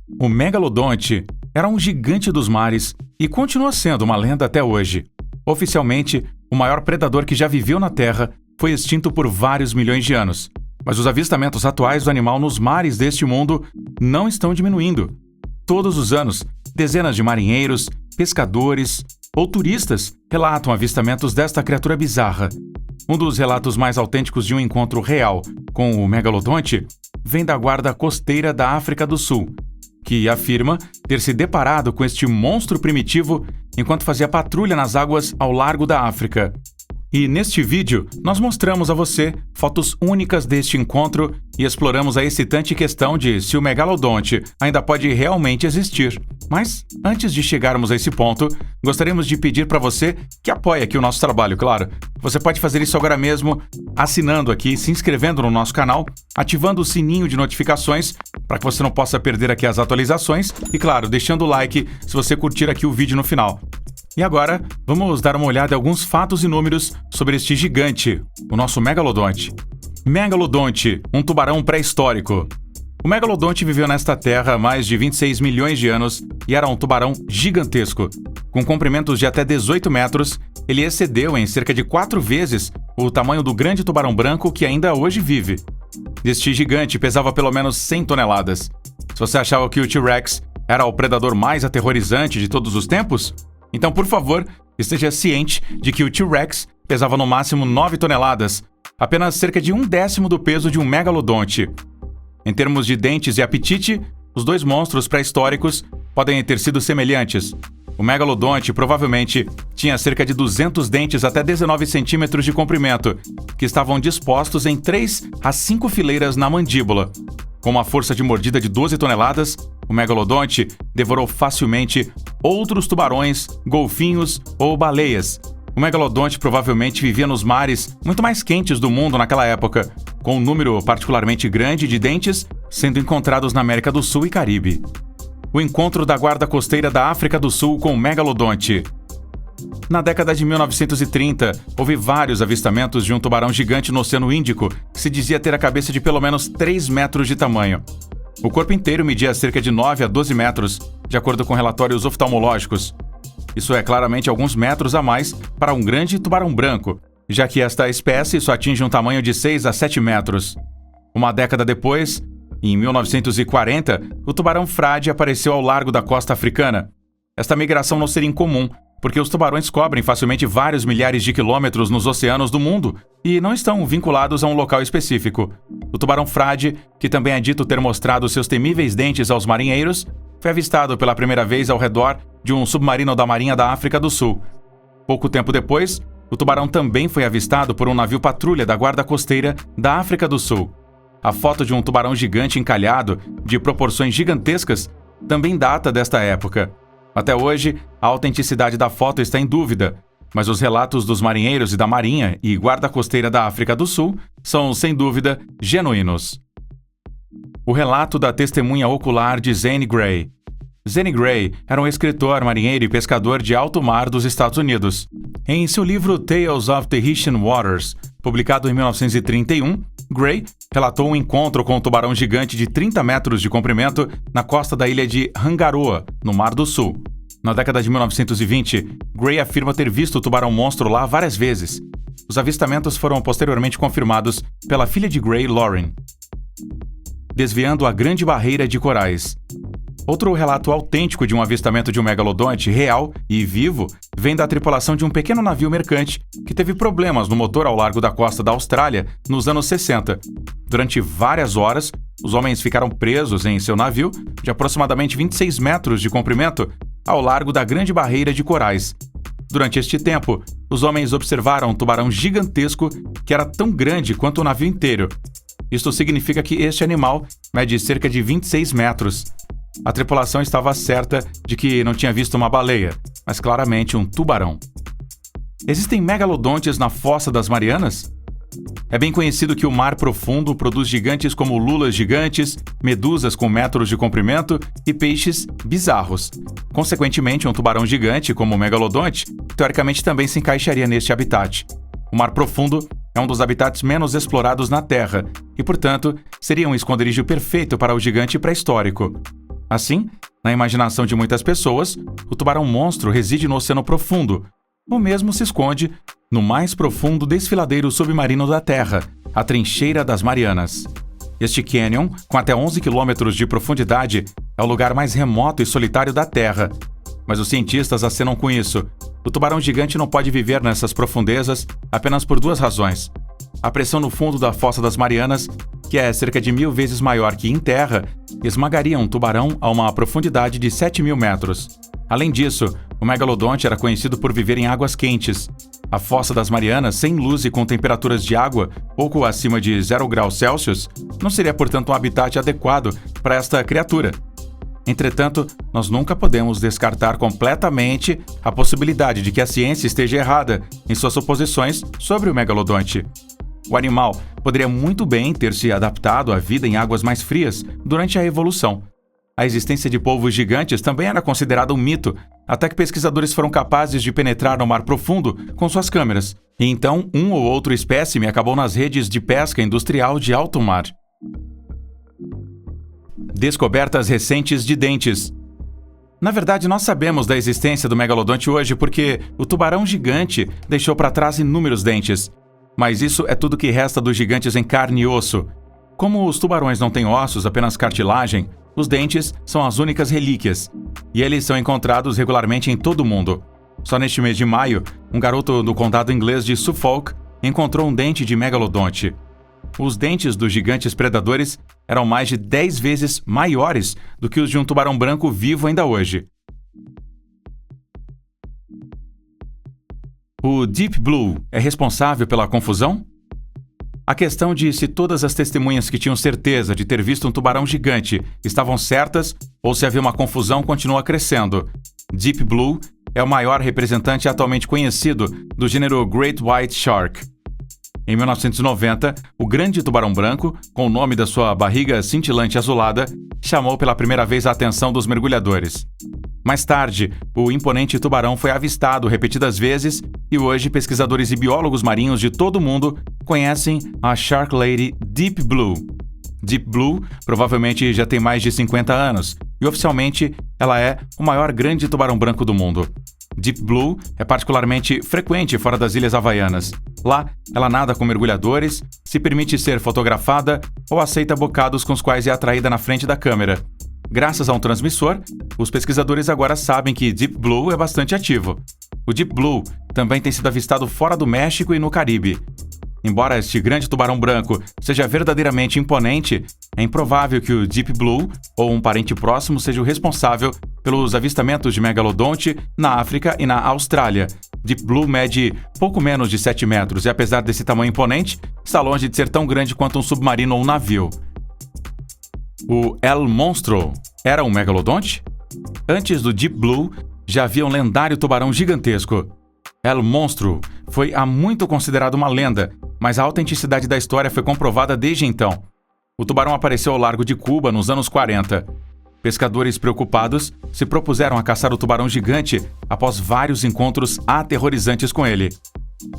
O megalodonte era um gigante dos mares e continua sendo uma lenda até hoje. Oficialmente, o maior predador que já viveu na Terra foi extinto por vários milhões de anos. Mas os avistamentos atuais do animal nos mares deste mundo não estão diminuindo. Todos os anos, dezenas de marinheiros, pescadores ou turistas relatam avistamentos desta criatura bizarra. Um dos relatos mais autênticos de um encontro real com o megalodonte vem da Guarda Costeira da África do Sul, que afirma ter se deparado com este monstro primitivo enquanto fazia patrulha nas águas ao largo da África. E neste vídeo, nós mostramos a você fotos únicas deste encontro e exploramos a excitante questão de se o megalodonte ainda pode realmente existir. Mas, antes de chegarmos a esse ponto, gostaríamos de pedir para você que apoie aqui o nosso trabalho, claro. Você pode fazer isso agora mesmo, assinando aqui, se inscrevendo no nosso canal, ativando o sininho de notificações para que você não possa perder aqui as atualizações e, claro, deixando o like se você curtir aqui o vídeo no final. E agora, vamos dar uma olhada em alguns fatos e números sobre este gigante, o nosso megalodonte. Megalodonte, um tubarão pré-histórico. O megalodonte viveu nesta terra há mais de 26 milhões de anos e era um tubarão gigantesco. Com comprimentos de até 18 metros, ele excedeu em cerca de 4 vezes o tamanho do grande tubarão branco que ainda hoje vive. Este gigante pesava pelo menos 100 toneladas. Se você achava que o T-Rex era o predador mais aterrorizante de todos os tempos, então, por favor, esteja ciente de que o T-Rex pesava no máximo 9 toneladas, apenas cerca de 1/10 do peso de um megalodonte. Em termos de dentes e apetite, os dois monstros pré-históricos podem ter sido semelhantes. O megalodonte provavelmente tinha cerca de 200 dentes até 19 centímetros de comprimento, que estavam dispostos em 3 a 5 fileiras na mandíbula. Com uma força de mordida de 12 toneladas, o megalodonte devorou facilmente outros tubarões, golfinhos ou baleias. O megalodonte provavelmente vivia nos mares muito mais quentes do mundo naquela época, com um número particularmente grande de dentes sendo encontrados na América do Sul e Caribe. O encontro da Guarda Costeira da África do Sul com o megalodonte. Na década de 1930, houve vários avistamentos de um tubarão gigante no Oceano Índico que se dizia ter a cabeça de pelo menos 3 metros de tamanho. O corpo inteiro media cerca de 9 a 12 metros, de acordo com relatórios oftalmológicos. Isso é claramente alguns metros a mais para um grande tubarão branco, já que esta espécie só atinge um tamanho de 6 a 7 metros. Uma década depois, em 1940, o tubarão frade apareceu ao largo da costa africana. Esta migração não seria incomum, porque os tubarões cobrem facilmente vários milhares de quilômetros nos oceanos do mundo e não estão vinculados a um local específico. O tubarão frade, que também é dito ter mostrado seus temíveis dentes aos marinheiros, foi avistado pela primeira vez ao redor de um submarino da Marinha da África do Sul. Pouco tempo depois, o tubarão também foi avistado por um navio patrulha da Guarda Costeira da África do Sul. A foto de um tubarão gigante encalhado, de proporções gigantescas, também data desta época. Até hoje, a autenticidade da foto está em dúvida, mas os relatos dos marinheiros e da Marinha e Guarda Costeira da África do Sul são, sem dúvida, genuínos. O relato da testemunha ocular de Zane Grey. Zane Grey era um escritor, marinheiro e pescador de alto mar dos Estados Unidos. Em seu livro Tales of Tahitian Waters, publicado em 1931, Grey relatou um encontro com um tubarão gigante de 30 metros de comprimento na costa da ilha de Rangaroa, no Mar do Sul. Na década de 1920, Grey afirma ter visto o tubarão-monstro lá várias vezes. Os avistamentos foram posteriormente confirmados pela filha de Grey, Lauren. Desviando a Grande Barreira de Corais. Outro relato autêntico de um avistamento de um megalodonte real e vivo vem da tripulação de um pequeno navio mercante que teve problemas no motor ao largo da costa da Austrália nos anos 60. Durante várias horas, os homens ficaram presos em seu navio, de aproximadamente 26 metros de comprimento, ao largo da Grande Barreira de Corais. Durante este tempo, os homens observaram um tubarão gigantesco que era tão grande quanto o navio inteiro. Isto significa que este animal mede cerca de 26 metros. A tripulação estava certa de que não tinha visto uma baleia, mas claramente um tubarão. Existem megalodontes na Fossa das Marianas? É bem conhecido que o mar profundo produz gigantes como lulas gigantes, medusas com metros de comprimento e peixes bizarros. Consequentemente, um tubarão gigante, como o megalodonte, teoricamente também se encaixaria neste habitat. O mar profundo é um dos habitats menos explorados na Terra e, portanto, seria um esconderijo perfeito para o gigante pré-histórico. Assim, na imaginação de muitas pessoas, o tubarão-monstro reside no oceano profundo, ou mesmo se esconde no mais profundo desfiladeiro submarino da Terra, a Trincheira das Marianas. Este cânion, com até 11 quilômetros de profundidade, é o lugar mais remoto e solitário da Terra. Mas os cientistas acenam com isso. O tubarão gigante não pode viver nessas profundezas apenas por duas razões. A pressão no fundo da Fossa das Marianas, que é cerca de 1000 vezes maior que em terra, esmagaria um tubarão a uma profundidade de 7.000 metros. Além disso, o megalodonte era conhecido por viver em águas quentes. A Fossa das Marianas, sem luz e com temperaturas de água pouco acima de 0 graus Celsius, não seria, portanto, um habitat adequado para esta criatura. Entretanto, nós nunca podemos descartar completamente a possibilidade de que a ciência esteja errada em suas suposições sobre o megalodonte. O animal poderia muito bem ter se adaptado à vida em águas mais frias durante a evolução. A existência de polvos gigantes também era considerada um mito, até que pesquisadores foram capazes de penetrar no mar profundo com suas câmeras, e então um ou outro espécime acabou nas redes de pesca industrial de alto mar. Descobertas recentes de dentes. Na verdade, nós sabemos da existência do megalodonte hoje porque o tubarão gigante deixou para trás inúmeros dentes. Mas isso é tudo que resta dos gigantes em carne e osso. Como os tubarões não têm ossos, apenas cartilagem, os dentes são as únicas relíquias, e eles são encontrados regularmente em todo o mundo. Só neste mês de maio, um garoto do condado inglês de Suffolk encontrou um dente de megalodonte. Os dentes dos gigantes predadores eram mais de 10 vezes maiores do que os de um tubarão branco vivo ainda hoje. O Deep Blue é responsável pela confusão? A questão de se todas as testemunhas que tinham certeza de ter visto um tubarão gigante estavam certas ou se havia uma confusão continua crescendo. Deep Blue é o maior representante atualmente conhecido do gênero Great White Shark. Em 1990, o grande tubarão branco, com o nome da sua barriga cintilante azulada, chamou pela primeira vez a atenção dos mergulhadores. Mais tarde, o imponente tubarão foi avistado repetidas vezes e hoje pesquisadores e biólogos marinhos de todo o mundo conhecem a Shark Lady Deep Blue. Deep Blue provavelmente já tem mais de 50 anos e oficialmente ela é o maior grande tubarão branco do mundo. Deep Blue é particularmente frequente fora das Ilhas Havaianas. Lá, ela nada com mergulhadores, se permite ser fotografada ou aceita bocados com os quais é atraída na frente da câmera. Graças a um transmissor, os pesquisadores agora sabem que Deep Blue é bastante ativo. O Deep Blue também tem sido avistado fora do México e no Caribe. Embora este grande tubarão branco seja verdadeiramente imponente, é improvável que o Deep Blue ou um parente próximo seja o responsável pelos avistamentos de megalodonte na África e na Austrália. Deep Blue mede pouco menos de 7 metros e, apesar desse tamanho imponente, está longe de ser tão grande quanto um submarino ou um navio. O El Monstro era um megalodonte? Antes do Deep Blue, já havia um lendário tubarão gigantesco. El Monstro foi há muito considerado uma lenda, mas a autenticidade da história foi comprovada desde então. O tubarão apareceu ao largo de Cuba nos anos 40. Pescadores preocupados se propuseram a caçar o tubarão gigante após vários encontros aterrorizantes com ele.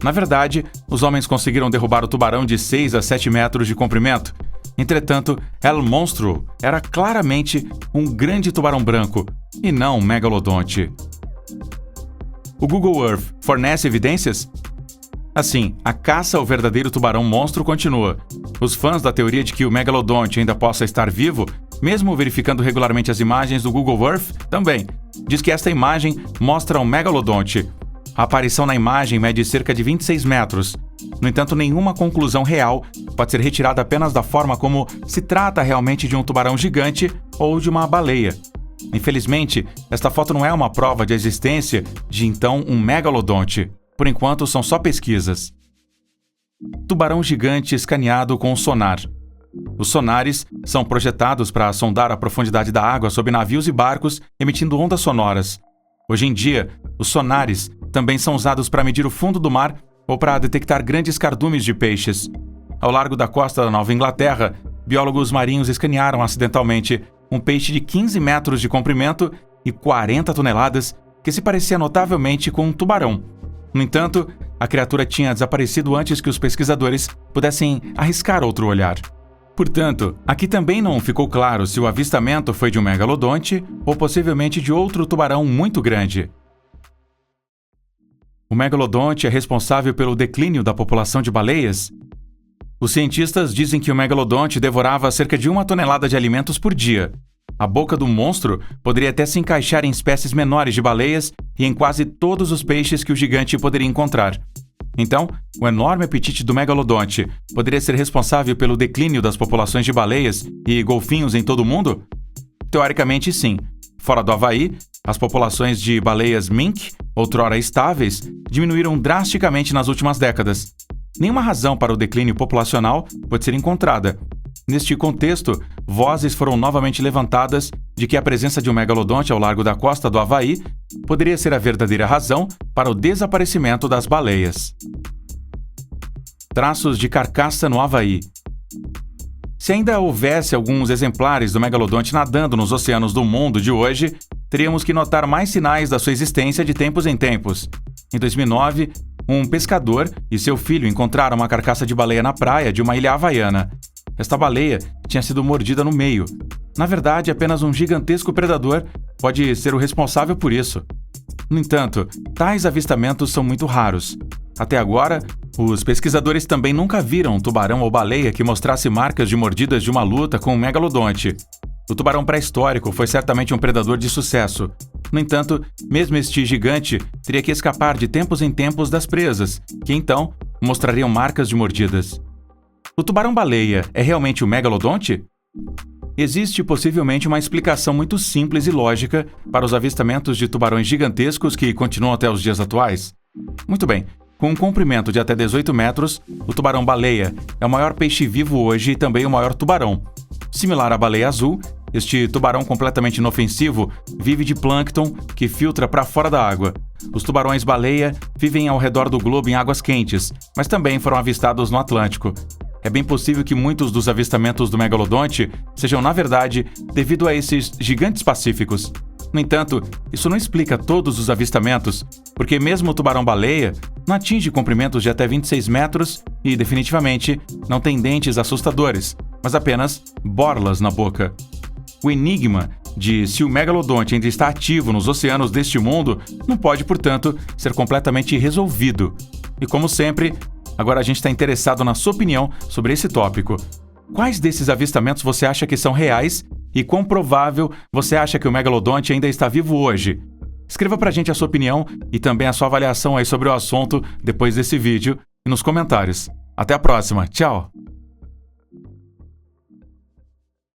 Na verdade, os homens conseguiram derrubar o tubarão de 6 a 7 metros de comprimento. Entretanto, El Monstro era claramente um grande tubarão branco, e não um megalodonte. O Google Earth fornece evidências? Assim, a caça ao verdadeiro tubarão-monstro continua. Os fãs da teoria de que o megalodonte ainda possa estar vivo, mesmo verificando regularmente as imagens do Google Earth, também diz que esta imagem mostra um megalodonte. A aparição na imagem mede cerca de 26 metros. No entanto, nenhuma conclusão real pode ser retirada apenas da forma como se trata realmente de um tubarão gigante ou de uma baleia. Infelizmente, esta foto não é uma prova de existência de então um megalodonte. Por enquanto, são só pesquisas. Tubarão gigante escaneado com sonar. Os sonares são projetados para sondar a profundidade da água sob navios e barcos, emitindo ondas sonoras. Hoje em dia, os sonares também são usados para medir o fundo do mar ou para detectar grandes cardumes de peixes. Ao largo da costa da Nova Inglaterra, biólogos marinhos escanearam acidentalmente um peixe de 15 metros de comprimento e 40 toneladas que se parecia notavelmente com um tubarão. No entanto, a criatura tinha desaparecido antes que os pesquisadores pudessem arriscar outro olhar. Portanto, aqui também não ficou claro se o avistamento foi de um megalodonte ou possivelmente de outro tubarão muito grande. O megalodonte é responsável pelo declínio da população de baleias? Os cientistas dizem que o megalodonte devorava cerca de 1 tonelada de alimentos por dia. A boca do monstro poderia até se encaixar em espécies menores de baleias e em quase todos os peixes que o gigante poderia encontrar. Então, o enorme apetite do megalodonte poderia ser responsável pelo declínio das populações de baleias e golfinhos em todo o mundo? Teoricamente, sim. Fora do Havaí, as populações de baleias mink, outrora estáveis, diminuíram drasticamente nas últimas décadas. Nenhuma razão para o declínio populacional pode ser encontrada. Neste contexto, vozes foram novamente levantadas de que a presença de um megalodonte ao largo da costa do Havaí poderia ser a verdadeira razão para o desaparecimento das baleias. Traços de carcaça no Havaí. Se ainda houvesse alguns exemplares do megalodonte nadando nos oceanos do mundo de hoje, teríamos que notar mais sinais da sua existência de tempos em tempos. Em 2009, um pescador e seu filho encontraram uma carcaça de baleia na praia de uma ilha havaiana. Esta baleia tinha sido mordida no meio. Na verdade, apenas um gigantesco predador pode ser o responsável por isso. No entanto, tais avistamentos são muito raros. Até agora, os pesquisadores também nunca viram um tubarão ou baleia que mostrasse marcas de mordidas de uma luta com um megalodonte. O tubarão pré-histórico foi certamente um predador de sucesso. No entanto, mesmo este gigante teria que escapar de tempos em tempos das presas, que então mostrariam marcas de mordidas. O tubarão-baleia é realmente o megalodonte? Existe possivelmente uma explicação muito simples e lógica para os avistamentos de tubarões gigantescos que continuam até os dias atuais. Muito bem, com um comprimento de até 18 metros, o tubarão-baleia é o maior peixe vivo hoje e também o maior tubarão. Similar à baleia azul, este tubarão completamente inofensivo vive de plâncton que filtra para fora da água. Os tubarões-baleia vivem ao redor do globo em águas quentes, mas também foram avistados no Atlântico. É bem possível que muitos dos avistamentos do megalodonte sejam, na verdade, devido a esses gigantes pacíficos. No entanto, isso não explica todos os avistamentos, porque mesmo o tubarão-baleia não atinge comprimentos de até 26 metros e, definitivamente, não tem dentes assustadores, mas apenas borlas na boca. O enigma de se o megalodonte ainda está ativo nos oceanos deste mundo não pode, portanto, ser completamente resolvido. E como sempre, agora a gente está interessado na sua opinião sobre esse tópico. Quais desses avistamentos você acha que são reais e quão provável você acha que o megalodonte ainda está vivo hoje? Escreva pra gente a sua opinião e também a sua avaliação aí sobre o assunto depois desse vídeo e nos comentários. Até a próxima, tchau!